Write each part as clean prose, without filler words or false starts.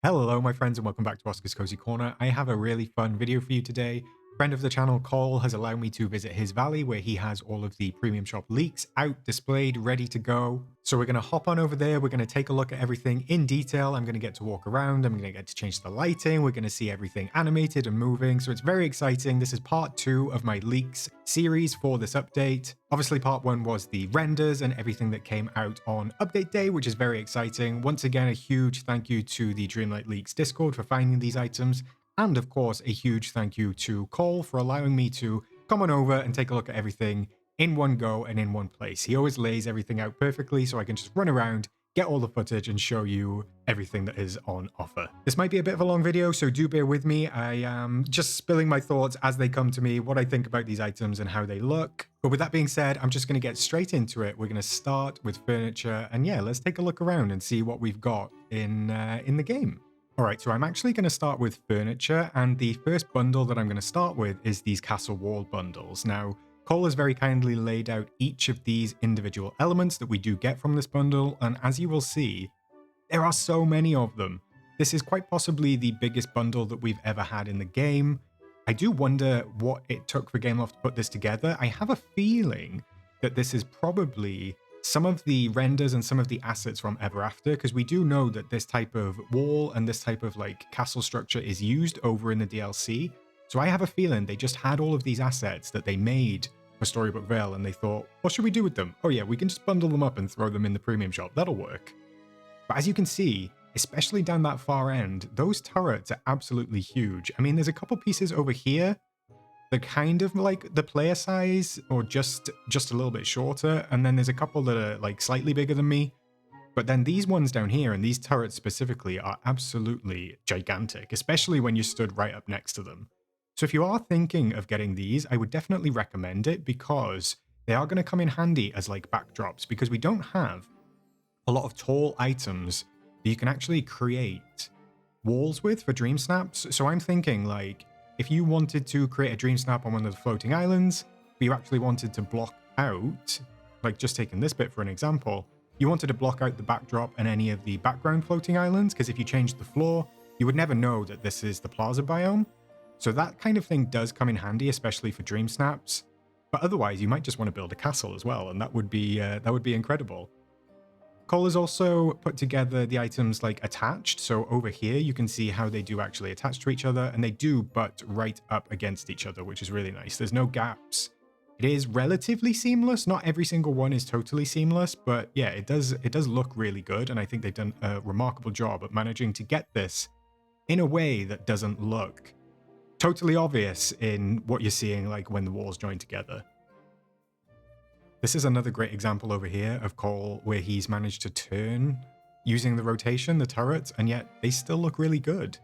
Hello, my friends, and welcome back to Oscar's Cozy Corner. I have a really fun video for you today. Friend of the channel, Cole, has allowed me to visit his valley where he has all of the premium shop leaks out, displayed, ready to go. So we're going to hop on over there. We're going to take a look at everything in detail. I'm going to get to walk around. I'm going to get to change the lighting. We're going to see everything animated and moving. So it's very exciting. This is part 2 of my leaks series for this update. Obviously, part 1 was the renders and everything that came out on update day, which is very exciting. Once again, a huge thank you to the Dreamlight Leaks Discord for finding these items. And of course, a huge thank you to Cole for allowing me to come on over and take a look at everything in one go and in one place. He always lays everything out perfectly so I can just run around, get all the footage and show you everything that is on offer. This might be a bit of a long video, so do bear with me. I am just spilling my thoughts as they come to me, what I think about these items and how they look. But with that being said, I'm just going to get straight into it. We're going to start with furniture and yeah, let's take a look around and see what we've got in the game. All right, so I'm actually going to start with furniture, and the first bundle that I'm going to start with is these castle wall bundles. Now, Cole has very kindly laid out each of these individual elements that we do get from this bundle, and as you will see, there are so many of them. This is quite possibly the biggest bundle that we've ever had in the game. I do wonder what it took for Gameloft to put this together. I have a feeling that this is probably some of the renders and some of the assets from Ever After, because we do know that this type of wall and this type of like castle structure is used over in the DLC. So I have a feeling they just had all of these assets that they made for Storybook Vale and they thought, what should we do with them? Oh yeah, we can just bundle them up and throw them in the premium shop. That'll work. But as you can see, especially down that far end, those turrets are absolutely huge. I mean, there's a couple pieces over here. They're kind of like the player size or just a little bit shorter. And then there's a couple that are like slightly bigger than me. But then these ones down here and these turrets specifically are absolutely gigantic, especially when you stood right up next to them. So if you are thinking of getting these, I would definitely recommend it because they are going to come in handy as like backdrops because we don't have a lot of tall items that you can actually create walls with for dream snaps. So I'm thinking like, if you wanted to create a dream snap on one of the floating islands, but you actually wanted to block out, like just taking this bit for an example, you wanted to block out the backdrop and any of the background floating islands, because if you changed the floor, you would never know that this is the plaza biome. So that kind of thing does come in handy, especially for dream snaps. But otherwise, you might just want to build a castle as well, and that would be incredible. Cole has also put together the items like attached. So over here, you can see how they do actually attach to each other and they do butt right up against each other, which is really nice. There's no gaps. It is relatively seamless. Not every single one is totally seamless, but yeah, it does look really good. And I think they've done a remarkable job at managing to get this in a way that doesn't look totally obvious in what you're seeing like when the walls join together. This is another great example over here of Cole where he's managed to turn using the rotation, the turrets, and yet they still look really good.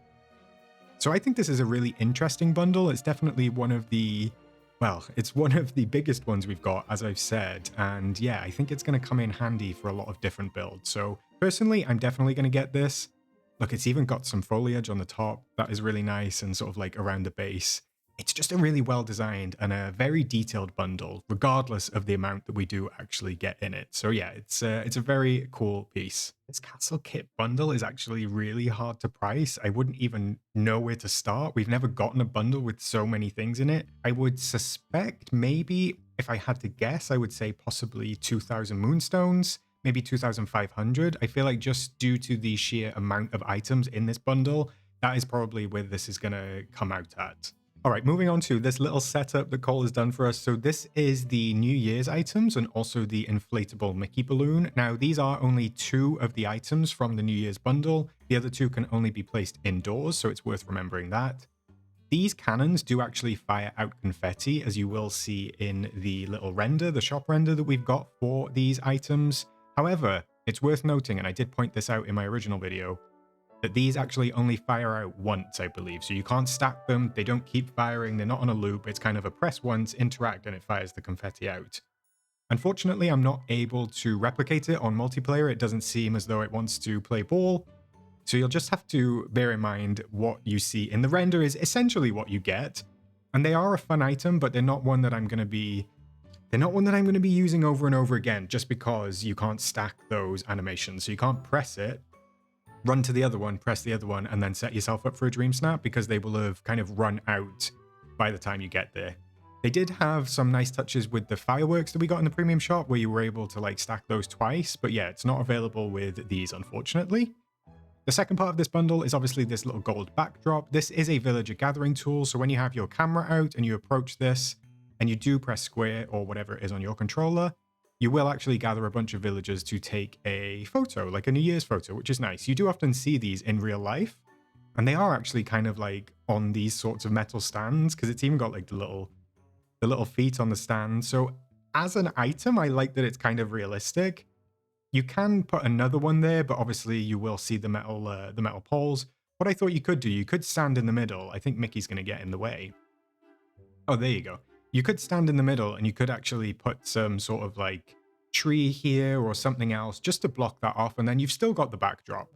So I think this is a really interesting bundle. It's definitely one of the, well, it's one of the biggest ones we've got, as I've said. And yeah, I think it's going to come in handy for a lot of different builds. So personally, I'm definitely going to get this. Look, it's even got some foliage on the top. That is really nice and sort of like around the base. It's just a really well designed and a very detailed bundle, regardless of the amount that we do actually get in it. So yeah, it's a very cool piece. This castle kit bundle is actually really hard to price. I wouldn't even know where to start. We've never gotten a bundle with so many things in it. I would suspect maybe, if I had to guess, I would say possibly 2,000 Moonstones, maybe 2,500. I feel like just due to the sheer amount of items in this bundle, that is probably where this is going to come out at. All right, moving on to this little setup that Cole has done for us. So this is the New Year's items and also the inflatable Mickey balloon. Now, these are only 2 of the items from the New Year's bundle. The other 2 can only be placed indoors, so it's worth remembering that. These cannons do actually fire out confetti, as you will see in the little render, the shop render that we've got for these items. However, it's worth noting, and I did point this out in my original video, that these actually only fire out once, I believe. So you can't stack them, they don't keep firing, they're not on a loop, it's kind of a press once, interact, and it fires the confetti out. Unfortunately, I'm not able to replicate it on multiplayer. It doesn't seem as though it wants to play ball. So you'll just have to bear in mind what you see in the render is essentially what you get. And they are a fun item, but they're not one that I'm going to be using over and over again just because you can't stack those animations. So you can't press it run to the other one, press the other one, and then set yourself up for a dream snap because they will have kind of run out by the time you get there. They did have some nice touches with the fireworks that we got in the premium shop where you were able to like stack those twice, but yeah, it's not available with these, unfortunately. The second part of this bundle is obviously this little gold backdrop. This is a villager gathering tool, so when you have your camera out and you approach this, and you do press square or whatever it is on your controller, you will actually gather a bunch of villagers to take a photo, like a New Year's photo, which is nice. You do often see these in real life, and they are actually kind of like on these sorts of metal stands, because it's even got like the little feet on the stand. So as an item, I like that it's kind of realistic. You can put another one there, but obviously you will see the metal poles. What I thought you could do, you could stand in the middle. I think Mickey's going to get in the way. Oh, there you go. You could stand in the middle and you could actually put some sort of like tree here or something else just to block that off, and then you've still got the backdrop.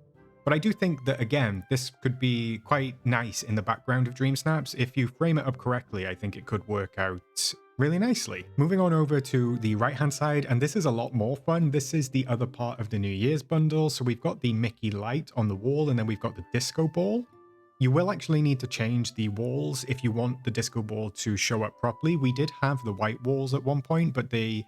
But I do think that, again, this could be quite nice in the background of Dream Snaps. If you frame it up correctly, I think it could work out really nicely. Moving on over to the right-hand side, and this is a lot more fun. This is the other part of the New Year's bundle. So we've got the Mickey light on the wall, and then we've got the disco ball. You will actually need to change the walls if you want the disco ball to show up properly. We did have the white walls at one point, but the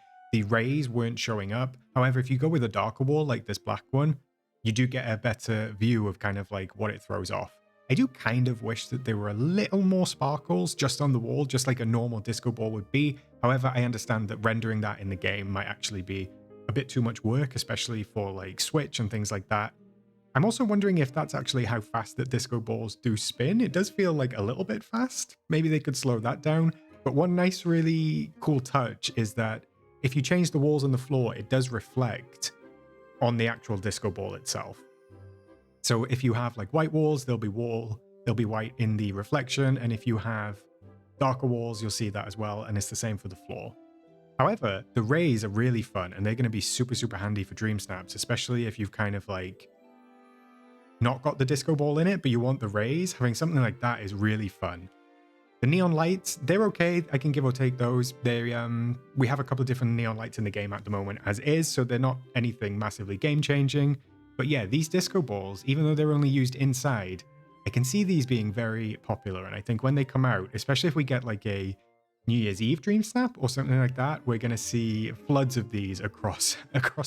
rays weren't showing up. However, if you go with a darker wall like this black one, you do get a better view of kind of like what it throws off. I do kind of wish that there were a little more sparkles just on the wall, just like a normal disco ball would be. However, I understand that rendering that in the game might actually be a bit too much work, especially for like Switch and things like that. I'm also wondering if that's actually how fast that disco balls do spin. It does feel like a little bit fast. Maybe they could slow that down. But one nice, really cool touch is that if you change the walls on the floor, it does reflect on the actual disco ball itself. So if you have like white walls, there'll be white in the reflection. And if you have darker walls, you'll see that as well. And it's the same for the floor. However, the rays are really fun and they're going to be super, super handy for Dream Snaps, especially if you've kind of like not got the disco ball in it, but you want the rays. Having something like that is really fun. The neon lights, they're okay. I can give or take those. We have a couple of different neon lights in the game at the moment as is, so they're not anything massively game-changing. But yeah, these disco balls, even though they're only used inside, I can see these being very popular. And I think when they come out, especially if we get like a New Year's Eve Dream Snap or something like that, we're going to see floods of these across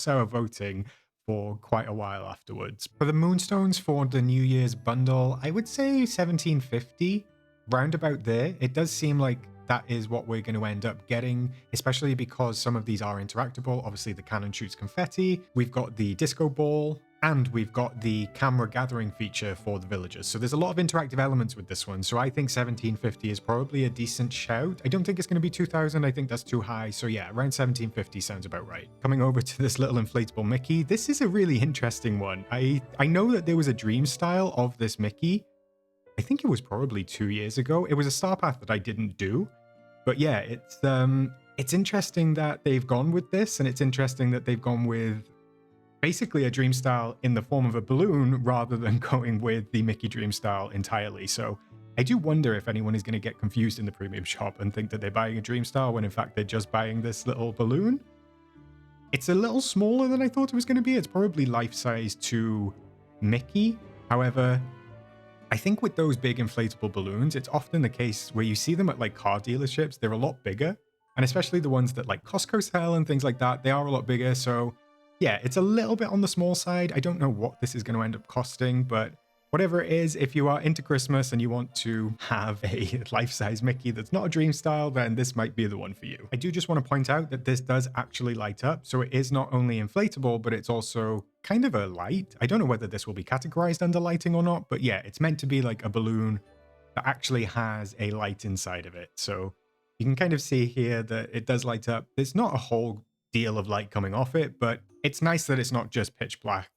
our voting for quite a while afterwards. For the Moonstones for the New Year's bundle, I would say 1750, round about there. It does seem like that is what we're going to end up getting, especially because some of these are interactable. Obviously, the cannon shoots confetti. We've got the disco ball, and we've got the camera gathering feature for the villagers. So there's a lot of interactive elements with this one. So I think 1750 is probably a decent shout. I don't think it's going to be 2000. I think that's too high. So yeah, around 1750 sounds about right. Coming over to this little inflatable Mickey. This is a really interesting one. I know that there was a dream style of this Mickey. I think it was probably 2 years ago. It was a star path that I didn't do. But yeah, it's interesting that they've gone with this, and it's interesting that they've gone with basically a dream style in the form of a balloon rather than going with the Mickey dream style entirely. So I do wonder if anyone is going to get confused in the premium shop and think that they're buying a dream style when in fact they're just buying this little balloon. It's a little smaller than I thought it was going to be. It's probably life-size to Mickey. However, I think with those big inflatable balloons, it's often the case where you see them at like car dealerships, they're a lot bigger. And especially the ones that like Costco sell and things like that, they are a lot bigger. So yeah, it's a little bit on the small side. I don't know what this is going to end up costing, but whatever it is, if you are into Christmas and you want to have a life-size Mickey that's not a dream style, then this might be the one for you. I do just want to point out that this does actually light up. So it is not only inflatable, but it's also kind of a light. I don't know whether this will be categorized under lighting or not, but yeah, it's meant to be like a balloon that actually has a light inside of it. So you can kind of see here that it does light up. There's not a whole deal of light coming off it, but it's nice that it's not just pitch black,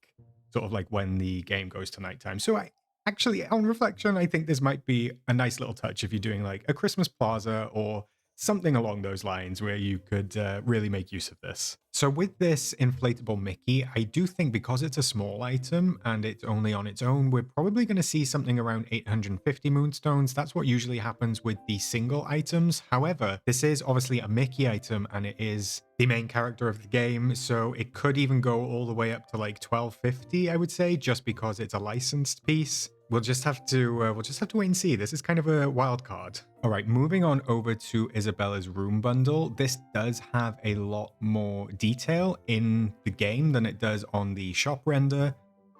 sort of like when the game goes to nighttime. So actually, on reflection, I think this might be a nice little touch if you're doing like a Christmas plaza or something along those lines where you could really make use of this. So with this inflatable Mickey, I do think because it's a small item and it's only on its own, we're probably going to see something around 850 Moonstones. That's what usually happens with the single items. However, this is obviously a Mickey item and it is the main character of the game, so it could even go all the way up to like 1250, I would say, just because it's a licensed piece. We'll just have to wait and see. This is kind of a wild card. All right, moving on over to Isabella's room bundle. This does have a lot more detail in the game than it does on the shop render.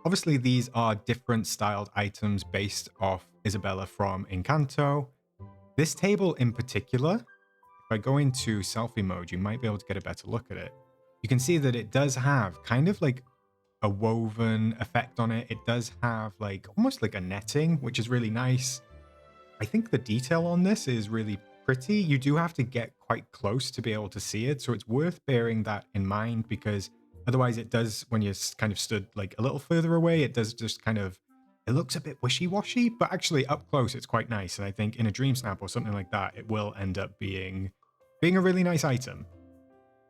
Obviously, these are different styled items based off Isabella from Encanto. This table in particular, if I go into selfie mode, you might be able to get a better look at it. You can see that it does have kind of like a woven effect on it. It does have like almost like a netting, which is really nice. I think the detail on this is really pretty. You do have to get quite close to be able to see it, so it's worth bearing that in mind, because otherwise it does, when you're kind of stood like a little further away, it does just kind of, it looks a bit wishy-washy, but actually up close it's quite nice. And I think in a Dream Snap or something like that, it will end up being a really nice item.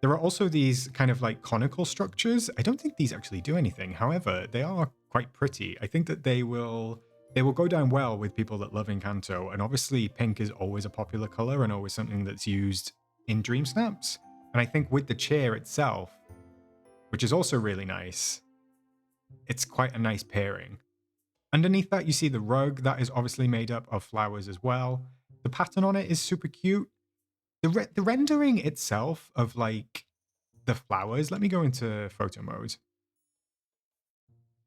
There are also these kind of like conical structures. I don't think these actually do anything. However, they are quite pretty. I think that they will go down well with people that love Encanto. And obviously pink is always a popular color and always something that's used in Dream Snaps. And I think with the chair itself, which is also really nice, it's quite a nice pairing. Underneath that, you see the rug. That is obviously made up of flowers as well. The pattern on it is super cute. The rendering itself of like the flowers, let me go into photo mode.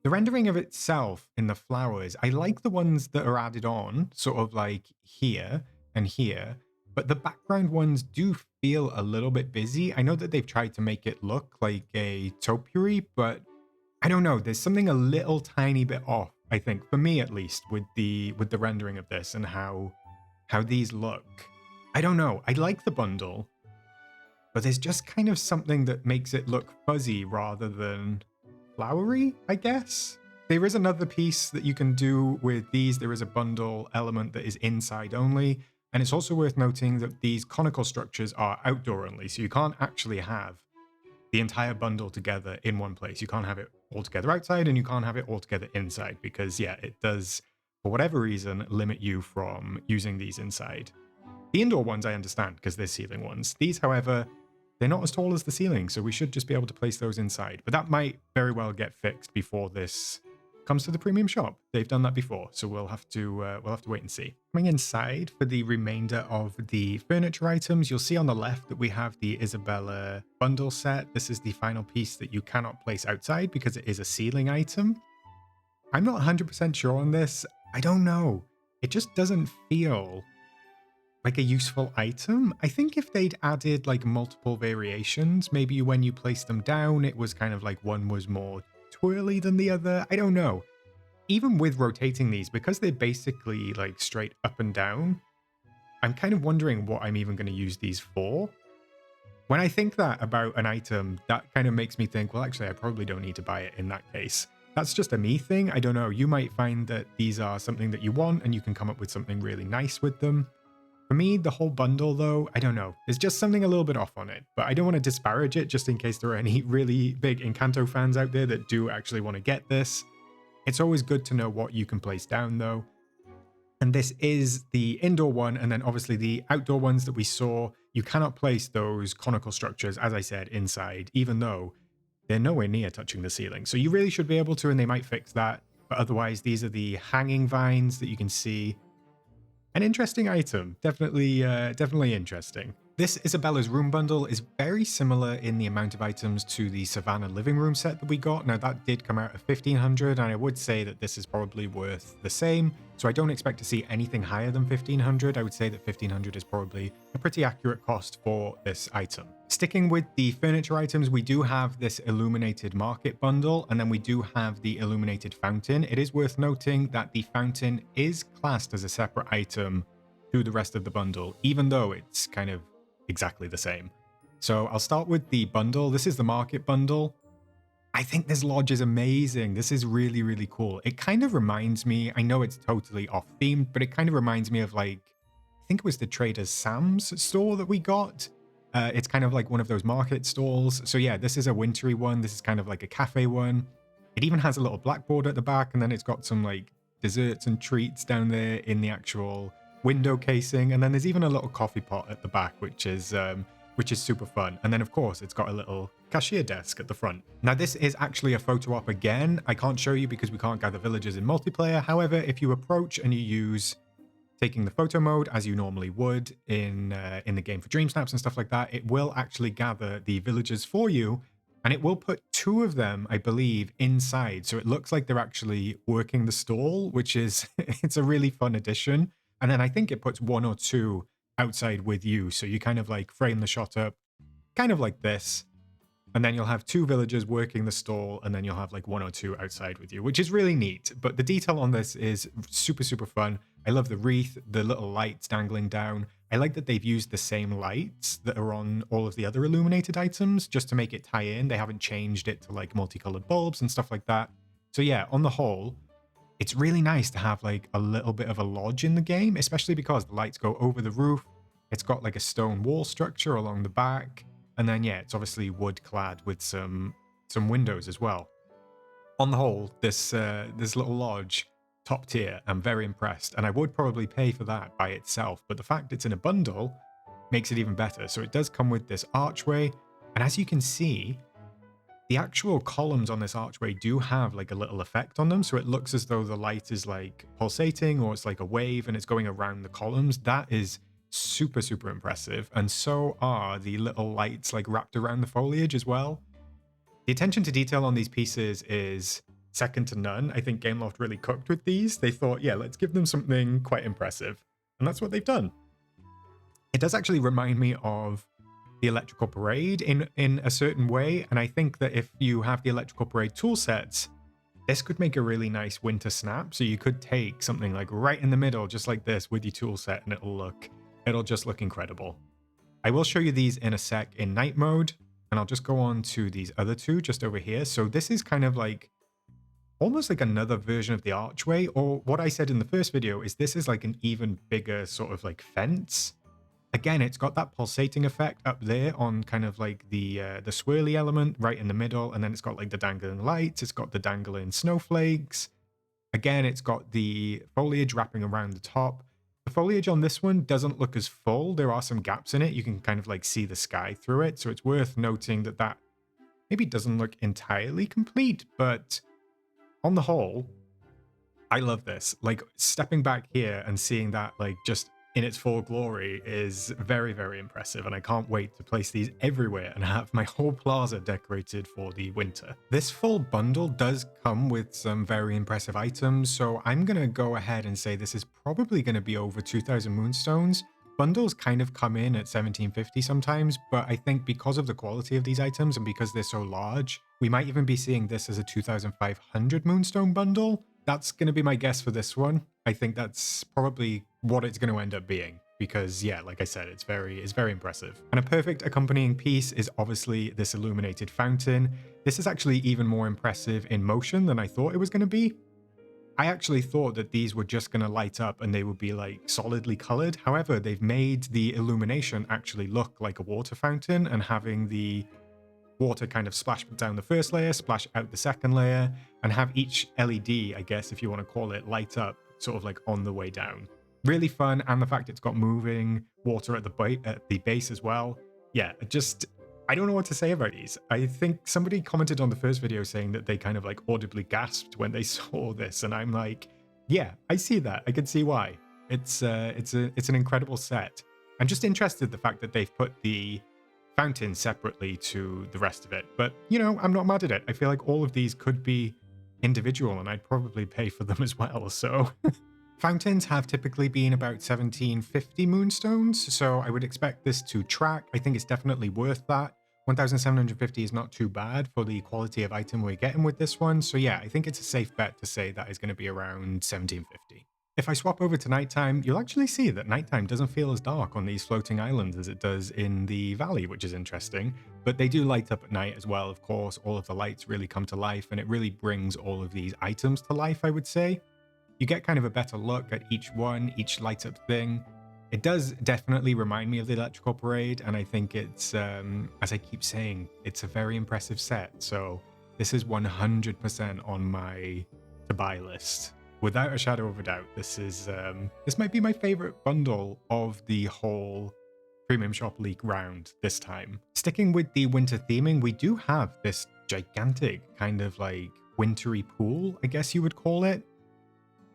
The rendering of itself in the flowers, I like the ones that are added on, sort of like here and here, but the background ones do feel a little bit busy. I know that they've tried to make it look like a topiary, but I don't know, there's something a little tiny bit off, I think, for me at least, with the rendering of this and how these look. I don't know. I like the bundle, but there's just kind of something that makes it look fuzzy rather than flowery, I guess. There is another piece that you can do with these. There is a bundle element that is inside only. And it's also worth noting that these conical structures are outdoor only. So you can't actually have the entire bundle together in one place. You can't have it all together outside and you can't have it all together inside because, yeah, it does, for whatever reason, limit you from using these inside. The indoor ones I understand because they're ceiling ones. These, however, they're not as tall as the ceiling, so we should just be able to place those inside. But that might very well get fixed before this comes to the premium shop. They've done that before, so we'll have to wait and see. Coming inside for the remainder of the furniture items, you'll see on the left that we have the Isabella bundle set. This is the final piece that you cannot place outside because it is a ceiling item. I'm not 100% sure on this. I don't know. It just doesn't feel like a useful item. I think if they'd added like multiple variations, maybe when you place them down, it was kind of like one was more twirly than the other. I don't know. Even with rotating these, because they're basically like straight up and down, I'm kind of wondering what I'm even going to use these for. When I think that about an item, that kind of makes me think, well, actually, I probably don't need to buy it in that case. That's just a me thing. I don't know. You might find that these are something that you want and you can come up with something really nice with them. For me, the whole bundle, though, I don't know. There's just something a little bit off on it, but I don't want to disparage it just in case there are any really big Encanto fans out there that do actually want to get this. It's always good to know what you can place down, though. And this is the indoor one, and then obviously the outdoor ones that we saw, you cannot place those conical structures, as I said, inside, even though they're nowhere near touching the ceiling. So you really should be able to, and they might fix that. But otherwise, these are the hanging vines that you can see. An interesting item, definitely interesting. This Isabella's room bundle is very similar in the amount of items to the Savannah living room set that we got. Now that did come out at 1500, and I would say that this is probably worth the same. So I don't expect to see anything higher than 1500. I would say that 1500 is probably a pretty accurate cost for this item. Sticking with the furniture items, we do have this illuminated market bundle, and then we do have the illuminated fountain. It is worth noting that the fountain is classed as a separate item to the rest of the bundle, even though it's kind of exactly the same. So I'll start with the bundle. This is the market bundle. I think this lodge is amazing. This is really, really cool. It kind of reminds me, I know it's totally off themed, but it kind of reminds me of like think it was the Trader Sam's store that we got. It's kind of like one of those market stalls. So yeah, this is a wintry one. This is kind of like a cafe one. It even has a little blackboard at the back, and then it's got some like desserts and treats down there in the actual window casing. And then there's even a little coffee pot at the back, which is super fun. And then of course it's got a little cashier desk at the front. Now this is actually a photo op again. I can't show you because we can't gather villagers in multiplayer. However, if you approach and you use taking the photo mode as you normally would in the game for dream snaps and stuff like that, it will actually gather the villagers for you, and it will put 2 of them, I believe, inside. So it looks like they're actually working the stall, which is it's a really fun addition. And then I think it puts 1 or 2 outside with you. So you kind of like frame the shot up, kind of like this. And then you'll have 2 villagers working the stall, and then you'll have like 1 or 2 outside with you, which is really neat. But the detail on this is super, super fun. I love the wreath, the little lights dangling down. I like that they've used the same lights that are on all of the other illuminated items just to make it tie in. They haven't changed it to like multicolored bulbs and stuff like that. So yeah, on the whole, it's really nice to have like a little bit of a lodge in the game, especially because the lights go over the roof. It's got like a stone wall structure along the back. And then, yeah, it's obviously wood clad with some windows as well. On the whole, this little lodge, top tier. I'm very impressed. And I would probably pay for that by itself. But the fact it's in a bundle makes it even better. So it does come with this archway. And as you can see, the actual columns on this archway do have like a little effect on them. So it looks as though the light is like pulsating, or it's like a wave and it's going around the columns. That is super, super impressive. And so are the little lights like wrapped around the foliage as well. The attention to detail on these pieces is second to none. I think Gameloft really cooked with these. They thought, yeah, let's give them something quite impressive. And that's what they've done. It does actually remind me of the Electrical Parade in a certain way. And I think that if you have the Electrical Parade tool sets, this could make a really nice winter snap. So you could take something like right in the middle, just like this, with your tool set, and it'll just look incredible. I will show you these in a sec in night mode, and I'll just go on to these other 2 just over here. So this is kind of like almost like another version of the archway, or what I said in the first video is this is like an even bigger sort of like fence. Again, it's got that pulsating effect up there on kind of like the swirly element right in the middle, and then it's got like the dangling lights, it's got the dangling snowflakes. Again, it's got the foliage wrapping around the top. The foliage on this one doesn't look as full. There are some gaps in it. You can kind of like see the sky through it. So it's worth noting that that maybe doesn't look entirely complete, but on the whole, I love this. Like stepping back here and seeing that like just in its full glory is very, very impressive, and I can't wait to place these everywhere and have my whole plaza decorated for the winter. This full bundle does come with some very impressive items, so I'm gonna go ahead and say this is probably gonna be over 2,000 moonstones. Bundles kind of come in at 1750 sometimes, but I think because of the quality of these items and because they're so large, we might even be seeing this as a 2,500 moonstone bundle. That's going to be my guess for this one. I think that's probably what it's going to end up being because, yeah, like I said, it's very impressive. And a perfect accompanying piece is obviously this illuminated fountain. This is actually even more impressive in motion than I thought it was going to be. I actually thought that these were just going to light up and they would be like solidly colored. However, they've made the illumination actually look like a water fountain, and having the water kind of splash down the first layer, splash out the second layer, and have each LED, I guess, if you want to call it, light up sort of like on the way down. Really fun, and the fact it's got moving water at the base as well. Yeah, I don't know what to say about these. I think somebody commented on the first video saying that they kind of like audibly gasped when they saw this, and I'm like, yeah, I see that. I can see why. It's an incredible set. I'm just interested the fact that they've put the fountain separately to the rest of it. But, you know, I'm not mad at it. I feel like all of these could be individual, and I'd probably pay for them as well, so... Fountains have typically been about 1750 moonstones, so I would expect this to track. I think it's definitely worth that. 1750 is not too bad for the quality of item we're getting with this one, so yeah, I think it's a safe bet to say that is going to be around 1750. If I swap over to nighttime, you'll actually see that nighttime doesn't feel as dark on these floating islands as it does in the valley, which is interesting. But they do light up at night as well, of course. All of the lights really come to life, and it really brings all of these items to life, I would say. You get kind of a better look at each one, each light up thing. It does definitely remind me of the Electrical Parade, and I think it's, as I keep saying, it's a very impressive set. So this is 100% on my to buy list. Without a shadow of a doubt, this might be my favorite bundle of the whole Premium Shop League round this time. Sticking with the winter theming, we do have this gigantic kind of like wintry pool, I guess you would call it.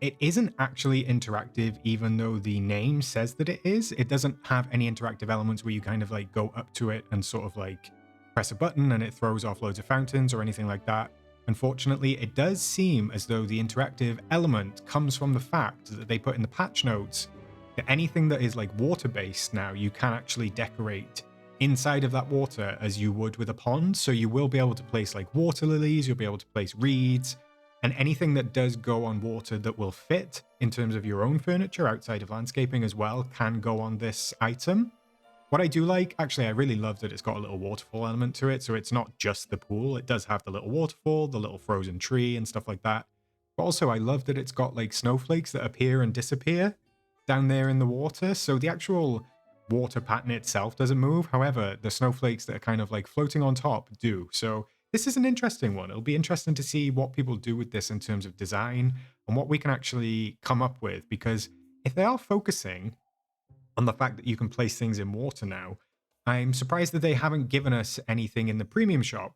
It isn't actually interactive, even though the name says that it is. It doesn't have any interactive elements where you kind of like go up to it and sort of like press a button and it throws off loads of fountains or anything like that. Unfortunately, it does seem as though the interactive element comes from the fact that they put in the patch notes that anything that is like water-based now, you can actually decorate inside of that water as you would with a pond. So you will be able to place like water lilies, you'll be able to place reeds, and anything that does go on water that will fit in terms of your own furniture outside of landscaping as well can go on this item. What I do like, actually, I really love that it's got a little waterfall element to it. So it's not just the pool. It does have the little waterfall, the little frozen tree and stuff like that. But also I love that it's got like snowflakes that appear and disappear down there in the water. So the actual water pattern itself doesn't move. However, the snowflakes that are kind of like floating on top do. So this is an interesting one. It'll be interesting to see what people do with this in terms of design and what we can actually come up with, because if they are focusing on the fact that you can place things in water now, I'm surprised that they haven't given us anything in the premium shop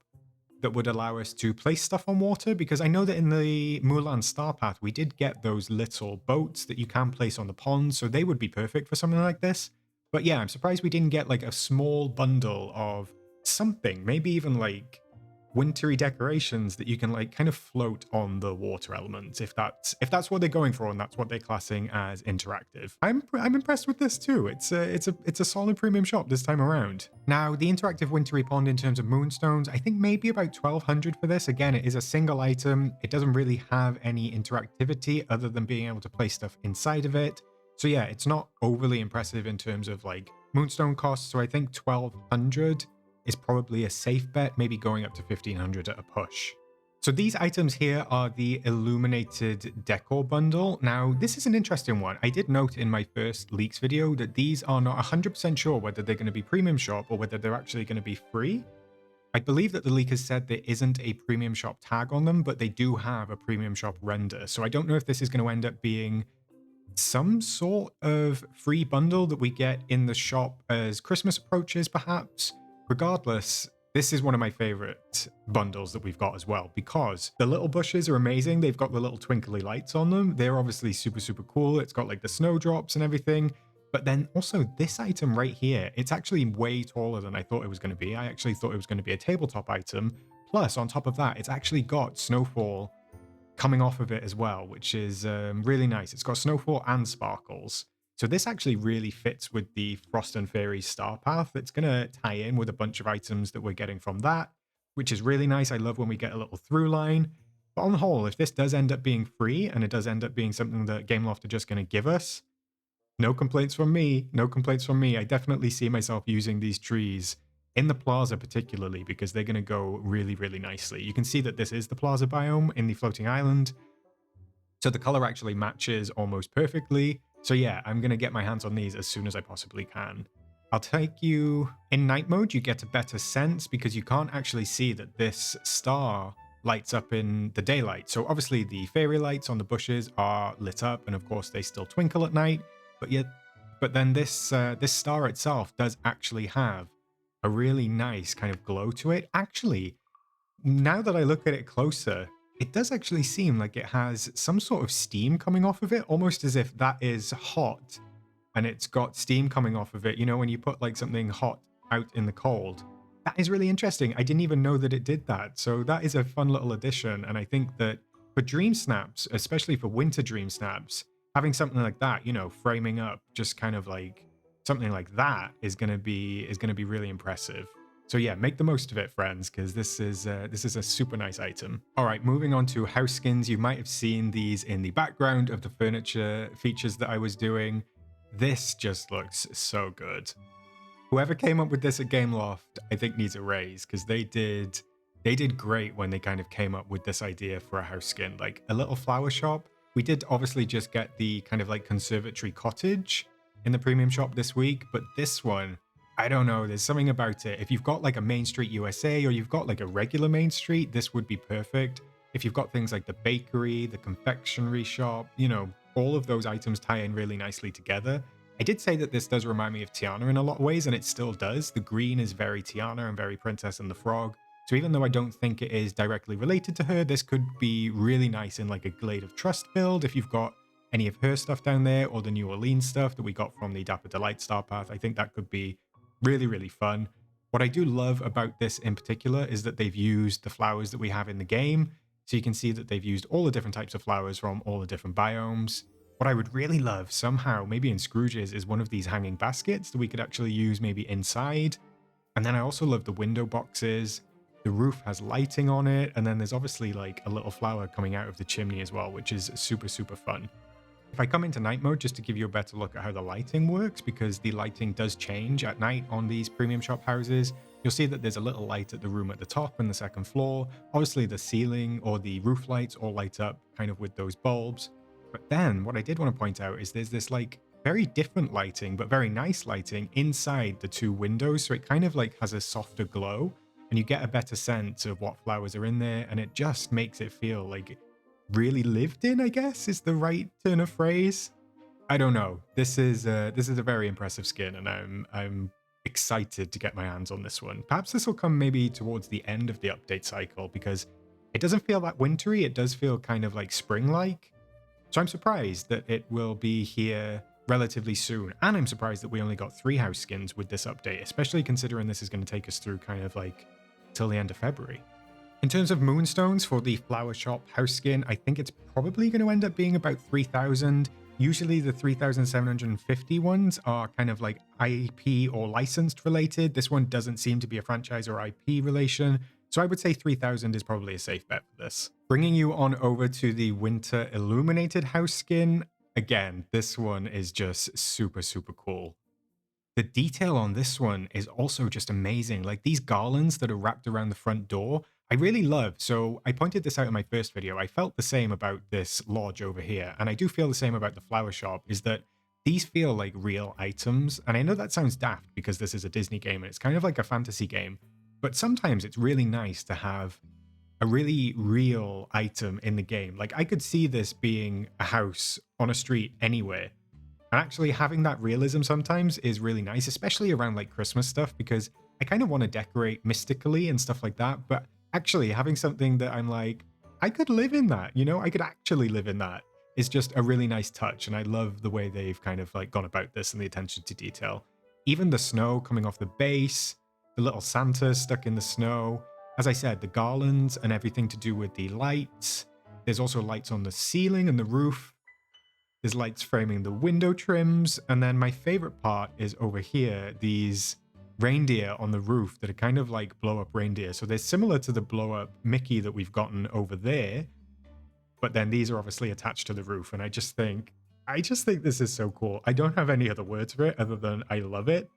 that would allow us to place stuff on water, because I know that in the Mulan Star Path, we did get those little boats that you can place on the pond, so they would be perfect for something like this. But yeah, I'm surprised we didn't get like a small bundle of something, maybe even like wintry decorations that you can like kind of float on the water elements, if that's what they're going for and that's what they're classing as interactive. I'm impressed with this too. It's a solid premium shop this time around. Now the interactive wintry pond in terms of moonstones, I think maybe about 1200 for this. Again, it is a single item. It doesn't really have any interactivity other than being able to place stuff inside of it. So yeah, it's not overly impressive in terms of like moonstone costs. So I think 1200 is probably a safe bet, maybe going up to 1500 at a push. So these items here are the illuminated decor bundle. Now, this is an interesting one. I did note in my first leaks video that these are not 100% sure whether they're going to be premium shop or whether they're actually going to be free. I believe that the leak has said there isn't a premium shop tag on them, but they do have a premium shop render. So I don't know if this is going to end up being some sort of free bundle that we get in the shop as Christmas approaches, perhaps. Regardless, this is one of my favorite bundles that we've got as well, because the little bushes are amazing. They've got the little twinkly lights on them. They're obviously super, super cool. It's got like the snowdrops and everything. But then also this item right here, it's actually way taller than I thought it was going to be. I actually thought it was going to be a tabletop item. Plus, on top of that, it's actually got snowfall coming off of it as well, which is really nice. It's got snowfall and sparkles. So this actually really fits with the Frost and Fairy Star Path. It's going to tie in with a bunch of items that we're getting from that, which is really nice. I love when we get a little through line. But on the whole, if this does end up being free and it does end up being something that Gameloft are just going to give us, no complaints from me. No complaints from me. I definitely see myself using these trees in the plaza particularly, because they're going to go really, really nicely. You can see that this is the plaza biome in the floating island. So the color actually matches almost perfectly. So yeah, I'm going to get my hands on these as soon as I possibly can. I'll take you in night mode. You get a better sense because you can't actually see that this star lights up in the daylight. So obviously the fairy lights on the bushes are lit up, and of course they still twinkle at night. But then this this star itself does actually have a really nice kind of glow to it. Actually, now that I look at it closer, it does actually seem like it has some sort of steam coming off of it, almost as if that is hot and it's got steam coming off of it. You know, when you put like something hot out in the cold. That is really interesting. I didn't even know that it did that. So that is a fun little addition. And I think that for dream snaps, especially for winter dream snaps, having something like that, you know, framing up just kind of like something like that is going to be really impressive. So yeah, make the most of it, friends, because this is a super nice item. All right, moving on to house skins. You might have seen these in the background of the furniture features that I was doing. This just looks so good. Whoever came up with this at Gameloft, I think needs a raise, because they did great when they kind of came up with this idea for a house skin, like a little flower shop. We did obviously just get the kind of like conservatory cottage in the premium shop this week, but this one, I don't know, there's something about it. If you've got like a Main Street USA or you've got like a regular Main Street, this would be perfect. If you've got things like the bakery, the confectionery shop, you know, all of those items tie in really nicely together. I did say that this does remind me of Tiana in a lot of ways, and it still does. The green is very Tiana and very Princess and the Frog. So even though I don't think it is directly related to her, this could be really nice in like a Glade of Trust build if you've got any of her stuff down there, or the New Orleans stuff that we got from the Dapper Delight Star Path. I think that could be really, really fun. What I do love about this in particular is that they've used the flowers that we have in the game. So you can see that they've used all the different types of flowers from all the different biomes. What I would really love somehow, maybe in Scrooge's, is one of these hanging baskets that we could actually use maybe inside. And then I also love the window boxes. The roof has lighting on it. And then there's obviously like a little flower coming out of the chimney as well, which is super, super fun. If I come into night mode, just to give you a better look at how the lighting works, because the lighting does change at night on these premium shop houses, you'll see that there's a little light at the room at the top and the second floor. Obviously the ceiling or the roof lights all light up kind of with those bulbs. But then what I did want to point out is there's this like very different lighting, but very nice lighting inside the two windows. So it kind of like has a softer glow and you get a better sense of what flowers are in there. And it just makes it feel like really lived in, I guess is the right turn of phrase. I don't know. This is a very impressive skin, and I'm excited to get my hands on this one. Perhaps this will come maybe towards the end of the update cycle, because it doesn't feel that wintry. It does feel kind of like spring-like. So I'm surprised that it will be here relatively soon. And I'm surprised that we only got 3 house skins with this update, especially considering this is going to take us through kind of like till the end of February. In terms of Moonstones for the Flower Shop house skin, I think it's probably going to end up being about 3,000. Usually the 3,750 ones are kind of like IP or licensed related. This one doesn't seem to be a franchise or IP relation. So I would say 3,000 is probably a safe bet for this. Bringing you on over to the Winter Illuminated house skin. Again, this one is just super, super cool. The detail on this one is also just amazing. Like these garlands that are wrapped around the front door, I really love. So I pointed this out in my first video. I felt the same about this lodge over here. And I do feel the same about the flower shop, is that these feel like real items. And I know that sounds daft because this is a Disney game and it's kind of like a fantasy game. But sometimes it's really nice to have a really real item in the game. Like I could see this being a house on a street anywhere. And actually having that realism sometimes is really nice, especially around like Christmas stuff, because I kind of want to decorate mystically and stuff like that. But actually having something that I'm like, I could live in that, you know, I could actually live in that is just a really nice touch. And I love the way they've kind of like gone about this and the attention to detail. Even the snow coming off the base, the little Santa stuck in the snow. As I said, the garlands and everything to do with the lights. There's also lights on the ceiling and the roof. There's lights framing the window trims. And then my favorite part is over here, these reindeer on the roof that are kind of like blow up reindeer. So they're similar to the blow up Mickey that we've gotten over there. But then these are obviously attached to the roof. And I just think this is so cool. I don't have any other words for it other than I love it.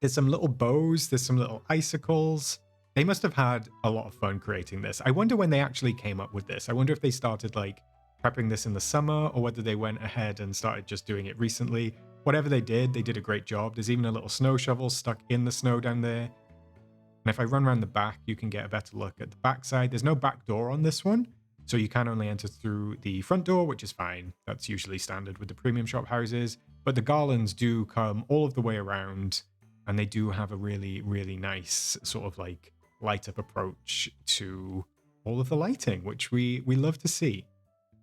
There's some little bows. There's some little icicles. They must have had a lot of fun creating this. I wonder when they actually came up with this. I wonder if they started like prepping this in the summer or whether they went ahead and started just doing it recently. Whatever they did a great job. There's even a little snow shovel stuck in the snow down there. And if I run around the back, you can get a better look at the back side. There's no back door on this one, so you can only enter through the front door, which is fine. That's usually standard with the premium shop houses. But the garlands do come all of the way around, and they do have a really, really nice sort of like light up approach to all of the lighting, which we love to see.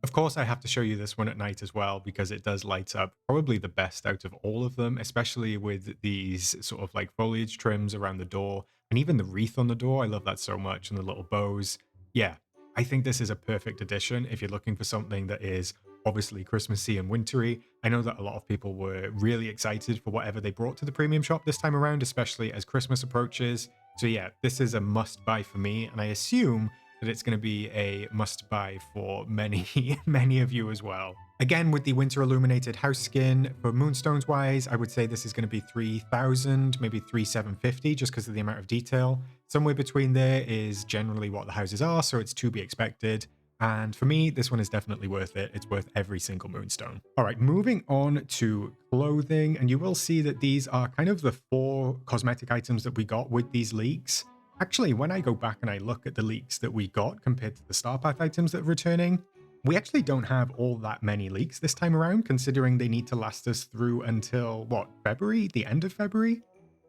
Of course, I have to show you this one at night as well, because it does light up probably the best out of all of them, especially with these sort of like foliage trims around the door and even the wreath on the door. I love that so much, and the little bows. Yeah, I think this is a perfect addition if you're looking for something that is obviously Christmassy and wintry. I know that a lot of people were really excited for whatever they brought to the premium shop this time around, especially as Christmas approaches. So yeah, this is a must buy for me, and I assume that it's going to be a must buy for many, many of you as well. Again, with the Winter Illuminated house skin, for Moonstones wise, I would say this is going to be 3,000, maybe 3,750, just because of the amount of detail. Somewhere between there is generally what the houses are, so it's to be expected. And for me, this one is definitely worth it. It's worth every single Moonstone. All right, moving on to clothing. And you will see that these are kind of the 4 cosmetic items that we got with these leaks. Actually, when I go back and I look at the leaks that we got compared to the Star Path items that are returning, we actually don't have all that many leaks this time around, considering they need to last us through until, what, February? The end of February?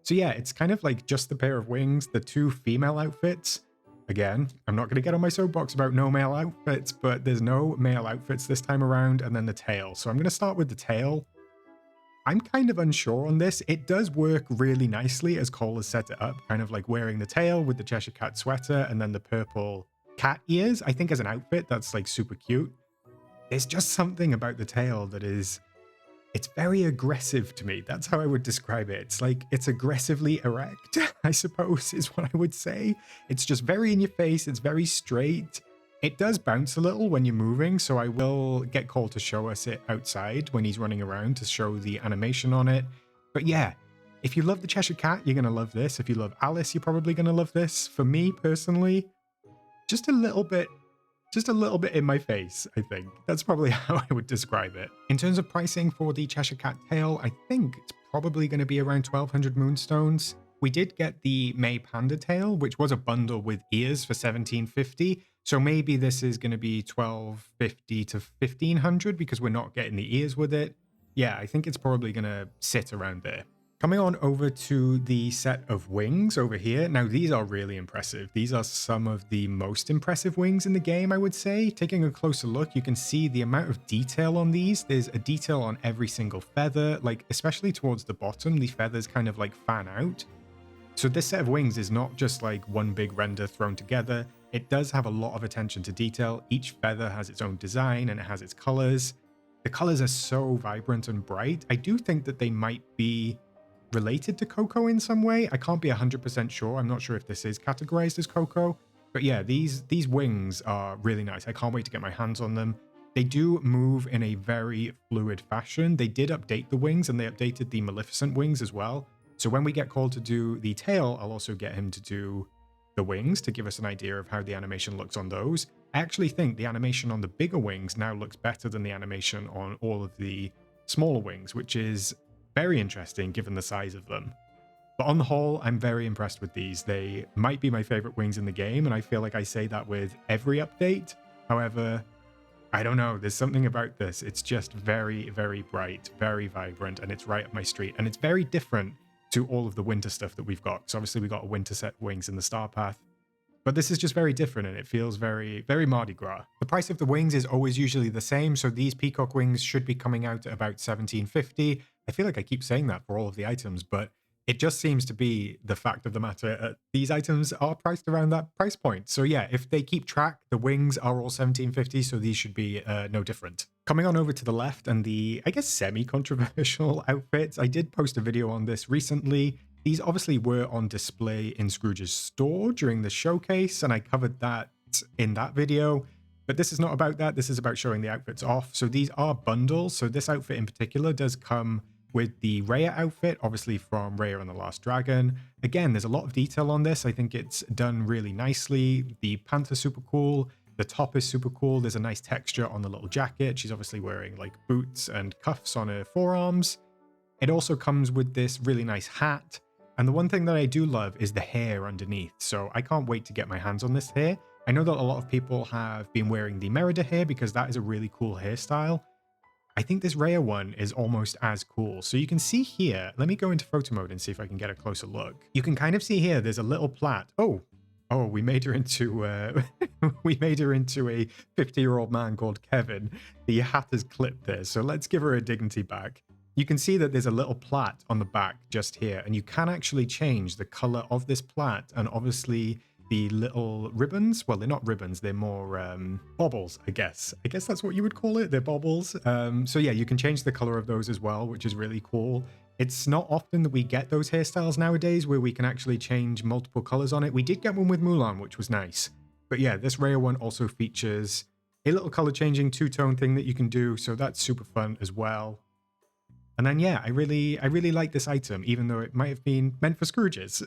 So yeah, it's kind of like just the pair of wings, the 2 female outfits. Again, I'm not going to get on my soapbox about no male outfits, but there's no male outfits this time around, and then the tail. So I'm going to start with the tail. I'm kind of unsure on this. It does work really nicely as Cole has set it up, kind of like wearing the tail with the Cheshire Cat sweater and then the purple cat ears. I think as an outfit, that's like super cute. There's just something about the tail that is, it's very aggressive to me. That's how I would describe it. It's like, it's aggressively erect, I suppose is what I would say. It's just very in your face. It's very straight. It does bounce a little when you're moving, so I will get Cole to show us it outside when he's running around to show the animation on it. But yeah, if you love the Cheshire Cat, you're going to love this. If you love Alice, you're probably going to love this. For me personally, just a little bit in my face, I think. That's probably how I would describe it. In terms of pricing for the Cheshire Cat tail, I think it's probably going to be around 1,200 Moonstones. We did get the May Panda tail, which was a bundle with ears for 1,750. So maybe this is going to be 1,250 to 1,500 because we're not getting the ears with it. Yeah, I think it's probably going to sit around there. Coming on over to the set of wings over here. Now, these are really impressive. These are some of the most impressive wings in the game, I would say. Taking a closer look, you can see the amount of detail on these. There's a detail on every single feather, like especially towards the bottom, the feathers kind of like fan out. So this set of wings is not just like one big render thrown together. It does have a lot of attention to detail. Each feather has its own design and it has its colors. The colors are so vibrant and bright. I do think that they might be related to Coco in some way. I can't be 100% sure. I'm not sure if this is categorized as Coco. But yeah, these wings are really nice. I can't wait to get my hands on them. They do move in a very fluid fashion. They did update the wings and they updated the Maleficent wings as well. So when we get called to do the tail, I'll also get him to do the wings to give us an idea of how the animation looks on those. I actually think the animation on the bigger wings now looks better than the animation on all of the smaller wings, which is very interesting given the size of them. But on the whole, I'm very impressed with these. They might be my favorite wings in the game, and I feel like I say that with every update. However, I don't know, there's something about this. It's just very, very bright, very vibrant, and it's right up my street. And it's very different to all of the winter stuff that we've got. So obviously we got a winter set wings in the Star Path, but this is just very different and it feels very, very Mardi Gras. The price of the wings is always usually the same. So these peacock wings should be coming out at about 1,750. I feel like I keep saying that for all of the items, but it just seems to be the fact of the matter. These items are priced around that price point. So yeah, if they keep track, the wings are all 1,750, so these should be no different. Coming on over to the left and the, I guess, semi-controversial outfits. I did post a video on this recently. These obviously were on display in Scrooge's store during the showcase, and I covered that in that video. But this is not about that. This is about showing the outfits off. So these are bundles. So this outfit in particular does come with the Raya outfit, obviously from Raya and the Last Dragon. Again, there's a lot of detail on this. I think it's done really nicely. The pants are super cool. The top is super cool. There's a nice texture on the little jacket. She's obviously wearing like boots and cuffs on her forearms. It also comes with this really nice hat. And the one thing that I do love is the hair underneath. So I can't wait to get my hands on this hair. I know that a lot of people have been wearing the Merida hair because that is a really cool hairstyle. I think this Raya one is almost as cool. So you can see here, let me go into photo mode and see if I can get a closer look. You can kind of see here, there's a little plait. Oh, we made her into we made her into a 50-year-old man called Kevin. The hat is clipped there. So let's give her a dignity back. You can see that there's a little plait on the back just here, and you can actually change the color of this plait. And obviously the little ribbons, well, they're not ribbons, they're more baubles, I guess. I guess that's what you would call it. They're baubles. So yeah, you can change the color of those as well, which is really cool. It's not often that we get those hairstyles nowadays where we can actually change multiple colors on it. We did get one with Mulan, which was nice. But yeah, this Raya one also features a little color changing two-tone thing that you can do. So that's super fun as well. And then yeah, I really like this item, even though it might have been meant for Scrooge's.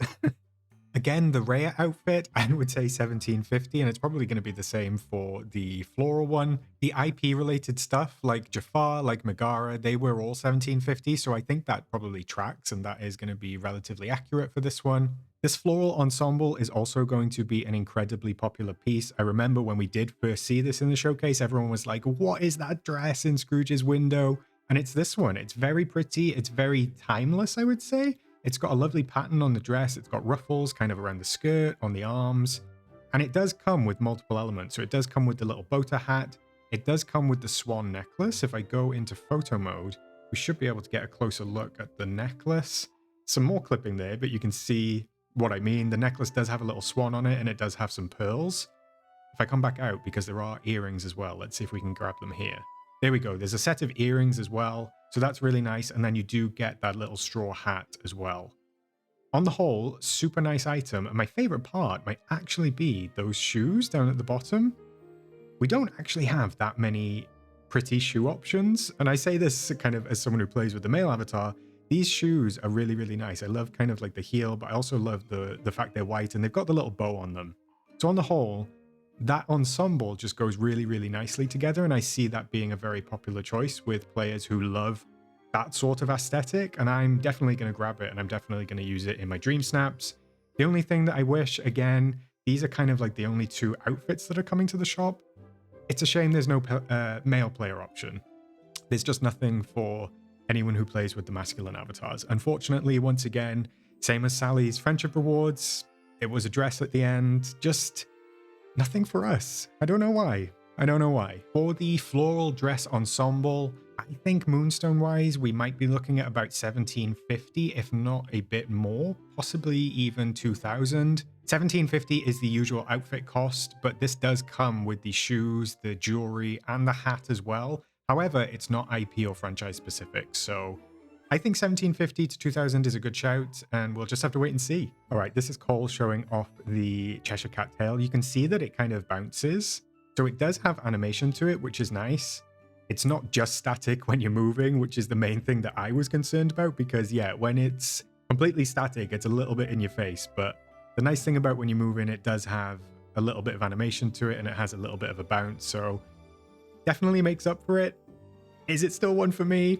Again, the rare outfit, I would say 1750, and it's probably going to be the same for the floral one. The IP related stuff like Jafar, like Megara, they were all 1750, so I think that probably tracks, and that is going to be relatively accurate for this one. This floral ensemble is also going to be an incredibly popular piece. I remember when we did first see this in the showcase, everyone was like, what is that dress in Scrooge's window? And it's this one. It's very pretty. It's very timeless, I would say. It's got a lovely pattern on the dress. It's got ruffles kind of around the skirt, on the arms. And it does come with multiple elements. So it does come with the little boater hat. It does come with the swan necklace. If I go into photo mode, we should be able to get a closer look at the necklace. Some more clipping there, but you can see what I mean. The necklace does have a little swan on it, and it does have some pearls. If I come back out, because there are earrings as well, let's see if we can grab them here. There we go. There's a set of earrings as well. So that's really nice. And then you do get that little straw hat as well. On the whole, super nice item. And my favorite part might actually be those shoes down at the bottom. We don't actually have that many pretty shoe options. And I say this kind of as someone who plays with the male avatar. These shoes are really, really nice. I love kind of like the heel, but I also love the fact they're white and they've got the little bow on them. So on the whole, that ensemble just goes really, really nicely together, and I see that being a very popular choice with players who love that sort of aesthetic, and I'm definitely going to grab it, and I'm definitely going to use it in my dream snaps. The only thing that I wish, again, these are kind of like the only two outfits that are coming to the shop. It's a shame there's no male player option. There's just nothing for anyone who plays with the masculine avatars. Unfortunately, once again, same as Sally's friendship rewards, it was a dress at the end, just nothing for us. I don't know why. I don't know why. For the floral dress ensemble, I think Moonstone-wise, we might be looking at about 1750, if not a bit more, possibly even 2000. 1750 is the usual outfit cost, but this does come with the shoes, the jewelry, and the hat as well. However, it's not IP or franchise specific, so I think 1750 to 2000 is a good shout, and we'll just have to wait and see. All right, this is Cole showing off the Cheshire Cat tail. You can see that it kind of bounces. So it does have animation to it, which is nice. It's not just static when you're moving, which is the main thing that I was concerned about, because yeah, when it's completely static, it's a little bit in your face. But the nice thing about when you're moving, it does have a little bit of animation to it, and it has a little bit of a bounce. So definitely makes up for it. Is it still one for me?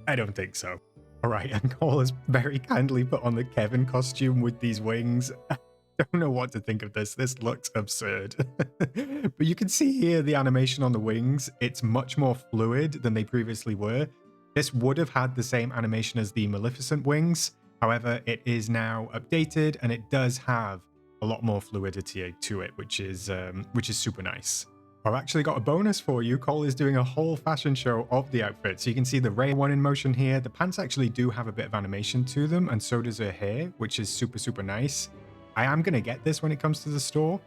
I don't think so. All right, and Cole has very kindly put on the Kevin costume with these wings. I don't know what to think of this. This looks absurd. But you can see here the animation on the wings. It's much more fluid than they previously were. This would have had the same animation as the Maleficent wings. However, it is now updated, and it does have a lot more fluidity to it, which is super nice. I've actually got a bonus for you. Cole is doing a whole fashion show of the outfit. So you can see the Ray one in motion here. The pants actually do have a bit of animation to them, and so does her hair, which is super, super nice. I am going to get this when it comes to the store,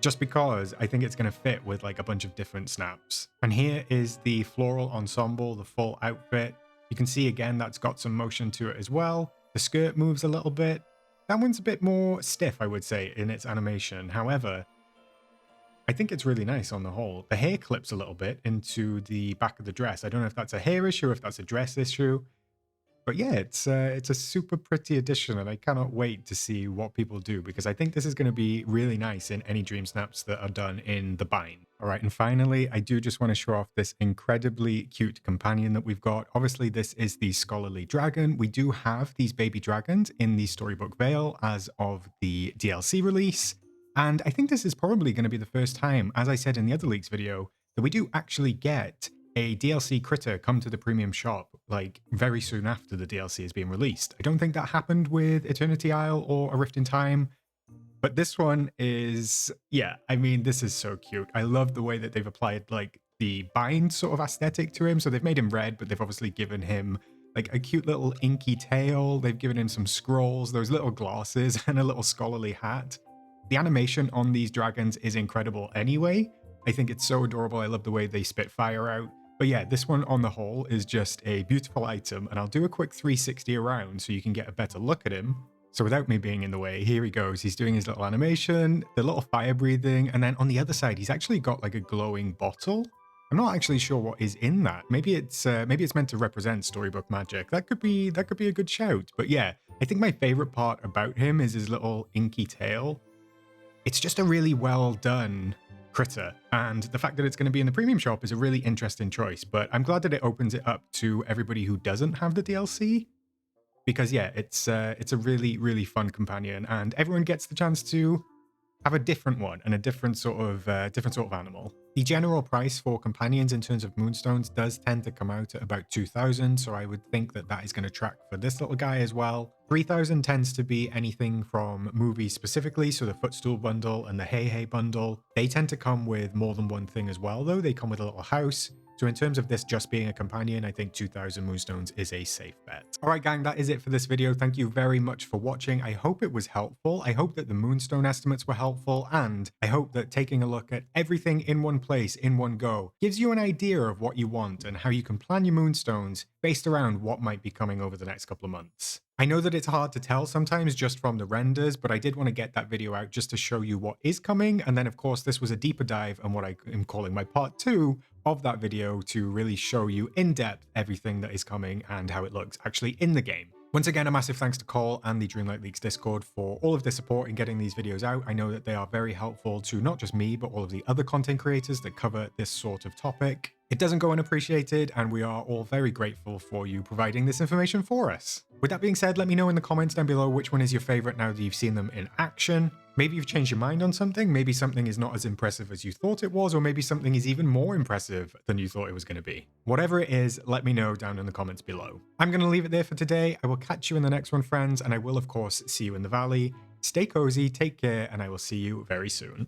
just because I think it's going to fit with like a bunch of different snaps. And here is the floral ensemble, the full outfit. You can see again, that's got some motion to it as well. The skirt moves a little bit. That one's a bit more stiff, I would say, in its animation. However, I think it's really nice on the whole. The hair clips a little bit into the back of the dress. I don't know if that's a hair issue or if that's a dress issue. But yeah, it's a super pretty addition, and I cannot wait to see what people do, because I think this is going to be really nice in any dream snaps that are done in the bind. All right, and finally, I do just want to show off this incredibly cute companion that we've got. Obviously, this is the Scholarly Dragon. We do have these baby dragons in the Storybook Veil as of the DLC release. And I think this is probably going to be the first time, as I said in the other leaks video, that we do actually get a DLC critter come to the premium shop like very soon after the DLC is being released. I don't think that happened with Eternity Isle or A Rift in Time, but this one is, yeah, I mean, this is so cute. I love the way that they've applied like the bind sort of aesthetic to him. So they've made him red, but they've obviously given him like a cute little inky tail. They've given him some scrolls, those little glasses, and a little scholarly hat. The animation on these dragons is incredible anyway. I think it's so adorable. I love the way they spit fire out. But yeah, this one on the whole is just a beautiful item, and I'll do a quick 360 around so you can get a better look at him. So without me being in the way, here he goes. He's doing his little animation, the little fire breathing, and then on the other side, he's actually got like a glowing bottle. I'm not actually sure what is in that. Maybe it's meant to represent storybook magic. That could be a good shout. But yeah, I think my favorite part about him is his little inky tail. It's just a really well done critter, and the fact that it's going to be in the premium shop is a really interesting choice, but I'm glad that it opens it up to everybody who doesn't have the DLC, because yeah, it's a really fun companion, and everyone gets the chance to have a different one and a different sort of animal. The general price for companions in terms of moonstones does tend to come out at about 2,000, so I would think that that is going to track for this little guy as well. 3,000 tends to be anything from movies specifically, so the Footstool bundle and the Hey Hey bundle. They tend to come with more than one thing as well, though. They come with a little house. So in terms of this just being a companion, I think 2,000 moonstones is a safe bet. All right, gang, that is it for this video. Thank you very much for watching. I hope it was helpful. I hope that the moonstone estimates were helpful, and I hope that taking a look at everything in one place, in one go, gives you an idea of what you want and how you can plan your moonstones based around what might be coming over the next couple of months. I know that it's hard to tell sometimes just from the renders, but I did want to get that video out just to show you what is coming. And then, of course, this was a deeper dive and what I am calling my part 2 of that video to really show you in depth everything that is coming and how it looks actually in the game. Once again, a massive thanks to Cole and the Dreamlight Leaks Discord for all of the support in getting these videos out. I know that they are very helpful to not just me, but all of the other content creators that cover this sort of topic. It doesn't go unappreciated, and we are all very grateful for you providing this information for us. With that being said, let me know in the comments down below which one is your favorite now that you've seen them in action. Maybe you've changed your mind on something, maybe something is not as impressive as you thought it was, or maybe something is even more impressive than you thought it was going to be. Whatever it is, let me know down in the comments below. I'm going to leave it there for today. I will catch you in the next one, friends, and I will, of course, see you in the valley. Stay cozy, take care, and I will see you very soon.